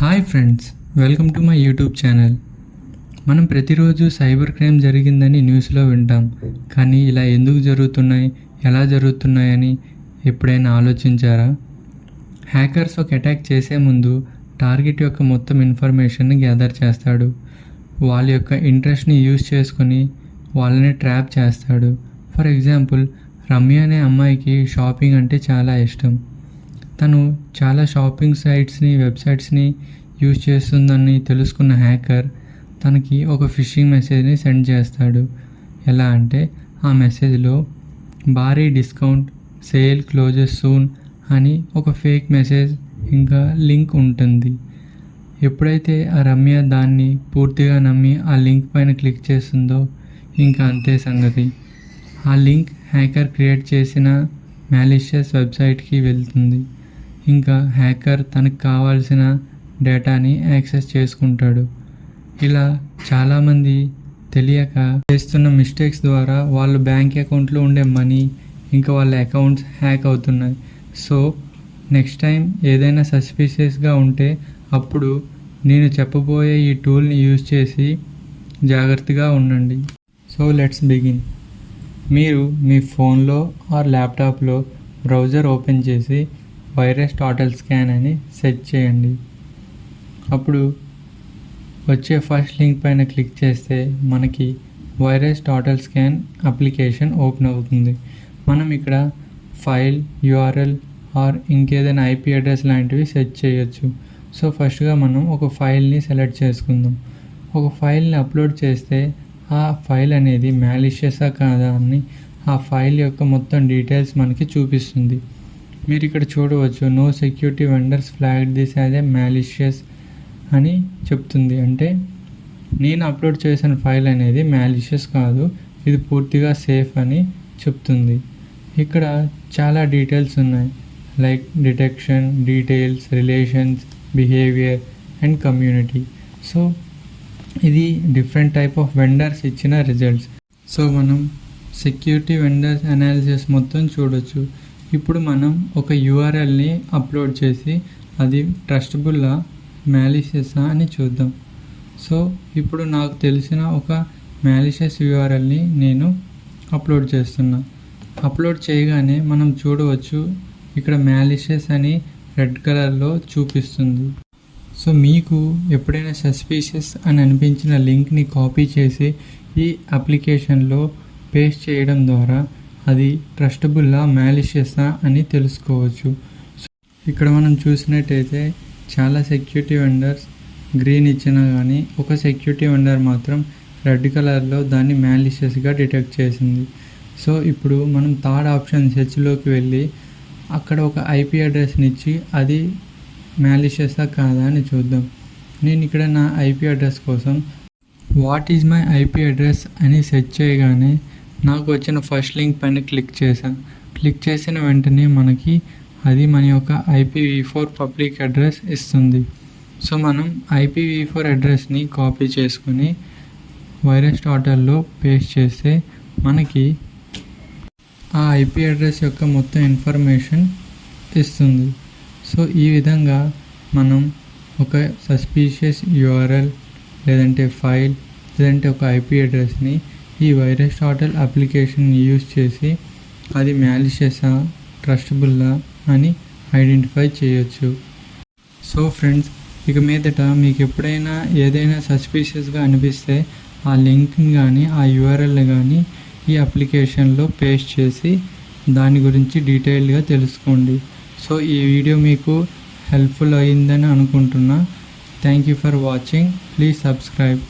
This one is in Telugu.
Hi friends, welcome to my YouTube channel. మనం ప్రతిరోజు సైబర్ క్రైమ్ జరిగిందని న్యూస్లో వింటాం. కానీ ఇలా ఎందుకు జరుగుతున్నాయి, ఎలా జరుగుతున్నాయని ఎప్పుడైనా ఆలోచించారా? హ్యాకర్స్ ఒక అటాక్ చేసే ముందు టార్గెట్ యొక్క మొత్తం ఇన్ఫర్మేషన్ని గ్యాదర్ చేస్తాడు. వాళ్ళ యొక్క ఇంట్రెస్ట్ని యూజ్ చేసుకొని వాళ్ళని ట్రాప్ చేస్తాడు. ఫర్ ఎగ్జాంపుల్, రమ్య అనే అమ్మాయికి షాపింగ్ అంటే చాలా ఇష్టం. తను చాలా షాపింగ్ సైట్స్ని, వెబ్సైట్స్ని యూజ్ చేస్తుందని తెలుసుకున్న హ్యాకర్ తనకి ఒక ఫిషింగ్ మెసేజ్ని సెండ్ చేస్తాడు. ఎలా అంటే, ఆ మెసేజ్లో భారీ డిస్కౌంట్, సేల్ క్లోజెస్ సూన్ అని ఒక ఫేక్ మెసేజ్ ఇంకా లింక్ ఉంటుంది. ఎప్పుడైతే ఆ రమ్య దాన్ని పూర్తిగా నమ్మి ఆ లింక్ పైన క్లిక్ చేస్తుందో ఇంకా అంతే సంగతి. ఆ లింక్ హ్యాకర్ క్రియేట్ చేసిన మ్యాలిషియస్ వెబ్సైట్కి వెళ్తుంది. ఇంకా హ్యాకర్ తనకు కావాల్సిన డేటాని యాక్సెస్ చేసుకుంటాడు. ఇలా చాలామంది తెలియక చేస్తున్న మిస్టేక్స్ ద్వారా వాళ్ళ బ్యాంక్ అకౌంట్లో ఉండే మనీ ఇంకా వాళ్ళ అకౌంట్స్ హ్యాక్ అవుతున్నాయి. సో నెక్స్ట్ టైం ఏదైనా సస్పిషియస్గా ఉంటే అప్పుడు నేను చెప్పబోయే ఈ టూల్ని యూజ్ చేసి జాగ్రత్తగా ఉండండి. So let's begin. మీరు మీ ఫోన్లో ఆర్ ల్యాప్టాప్లో బ్రౌజర్ ఓపెన్ చేసి వైరస్ టోటల్ స్కాన్ అని సెర్చ్ చేయండి. అప్పుడు వచ్చే ఫస్ట్ లింక్ పైన క్లిక్ చేస్తే మనకి virus total scan application open అవుతుంది. మనం ఇక్కడ ఫైల్, యూఆర్ఎల్ ఆర్ ఇంకేదైనా ఐపీ అడ్రస్ లాంటివి సెర్చ్ చేయొచ్చు. సో ఫస్ట్గా మనం ఒక ఫైల్ని సెలెక్ట్ చేసుకుందాం. ఒక ఫైల్ని అప్లోడ్ చేస్తే ఆ ఫైల్ అనేది మ్యాలిషియసా కాదా అని ఆ ఫైల్ యొక్క మొత్తం డీటెయిల్స్ మనకి చూపిస్తుంది. మీరు ఇక్కడ చూడవచ్చు, no security vendors flagged this as a malicious అని చెప్తుంది. అంటే నేను అప్లోడ్ చేసిన ఫైల్ అనేది మ్యాలిషియస్ కాదు, ఇది పూర్తిగా సేఫ్ అని చెప్తుంది. ఇక్కడ చాలా డీటెయిల్స్ ఉన్నాయి, like detection, details, relations, behaviour and community. So ఇది డిఫరెంట్ టైప్ ఆఫ్ వెండర్స్ ఇచ్చిన రిజల్ట్స్. సో మనం సెక్యూరిటీ వెండర్స్ అనాలిసిస్ మొత్తం చూడొచ్చు. ఇప్పుడు మనం ఒక యూఆర్ఎల్ని అప్లోడ్ చేసి అది ట్రస్టబుల్లా, మ్యాలిషియసా అని చూద్దాం. సో ఇప్పుడు నాకు తెలిసిన ఒక మ్యాలిషియస్ యూఆర్ఎల్ని నేను అప్లోడ్ చేస్తున్నా. అప్లోడ్ చేయగానే మనం చూడవచ్చు, ఇక్కడ మ్యాలిషియస్ అని రెడ్ కలర్లో చూపిస్తుంది. సో మీకు ఎప్పుడైనా సస్పీషియస్ అని అనిపించిన లింక్ని కాపీ చేసి ఈ అప్లికేషన్లో పేస్ట్ చేయడం ద్వారా అది ట్రస్టబుల్లా, మ్యాలిషియసా అని తెలుసుకోవచ్చు. ఇక్కడ మనం చూసినట్టయితే చాలా సెక్యూరిటీ వెండర్స్ గ్రీన్ ఇచ్చినా కానీ ఒక సెక్యూరిటీ వెండర్ మాత్రం రెడ్ కలర్లో దాన్ని మ్యాలిషియస్గా డిటెక్ట్ చేసింది. సో ఇప్పుడు మనం థర్డ్ ఆప్షన్ సెర్చ్లోకి వెళ్ళి అక్కడ ఒక ఐపీ అడ్రస్ని ఇచ్చి అది మ్యాలిషియసా కాదా అని చూద్దాం. నేను ఇక్కడ నా ఐపీ అడ్రస్ కోసం what is my IP address అని సెర్చ్ చేయగానే నాకు వచ్చిన ఫస్ట్ లింక్ పైన క్లిక్ చేశాను. క్లిక్ చేసిన వెంటనే మనకి అది మన యొక్క IPv4 పబ్లిక్ అడ్రస్ ఇస్తుంది. సో మనం IPv4 అడ్రస్ని కాపీ చేసుకుని వైరస్ టోటల్లో పేస్ట్ చేస్తే మనకి ఆ ఐపీ అడ్రస్ యొక్క మొత్తం ఇన్ఫర్మేషన్ ఇస్తుంది. సో ఈ విధంగా మనం ఒక సస్పీషియస్ యూఆర్ఎల్ లేదంటే ఫైల్ లేదంటే ఒక ఐపీ అడ్రస్ని ఈ వైరస్ టోటల్ అప్లికేషన్ యూజ్ చేసి అది మ్యాలిషియసా, ట్రస్టబుల్లా అని ఐడెంటిఫై చేయొచ్చు. సో ఫ్రెండ్స్, ఇక మీదట మీకు ఎప్పుడైనా ఏదైనా సస్పీషియస్గా అనిపిస్తే ఆ లింక్ని కానీ ఆ యూఆర్ఎల్ని కానీ ఈ అప్లికేషన్లో పేస్ట్ చేసి దాని గురించి డీటెయిల్డ్గా తెలుసుకోండి. సో ఈ వీడియో మీకు హెల్ప్ఫుల్ అయ్యిందని అనుకుంటున్నా. Thank you for watching. Please subscribe.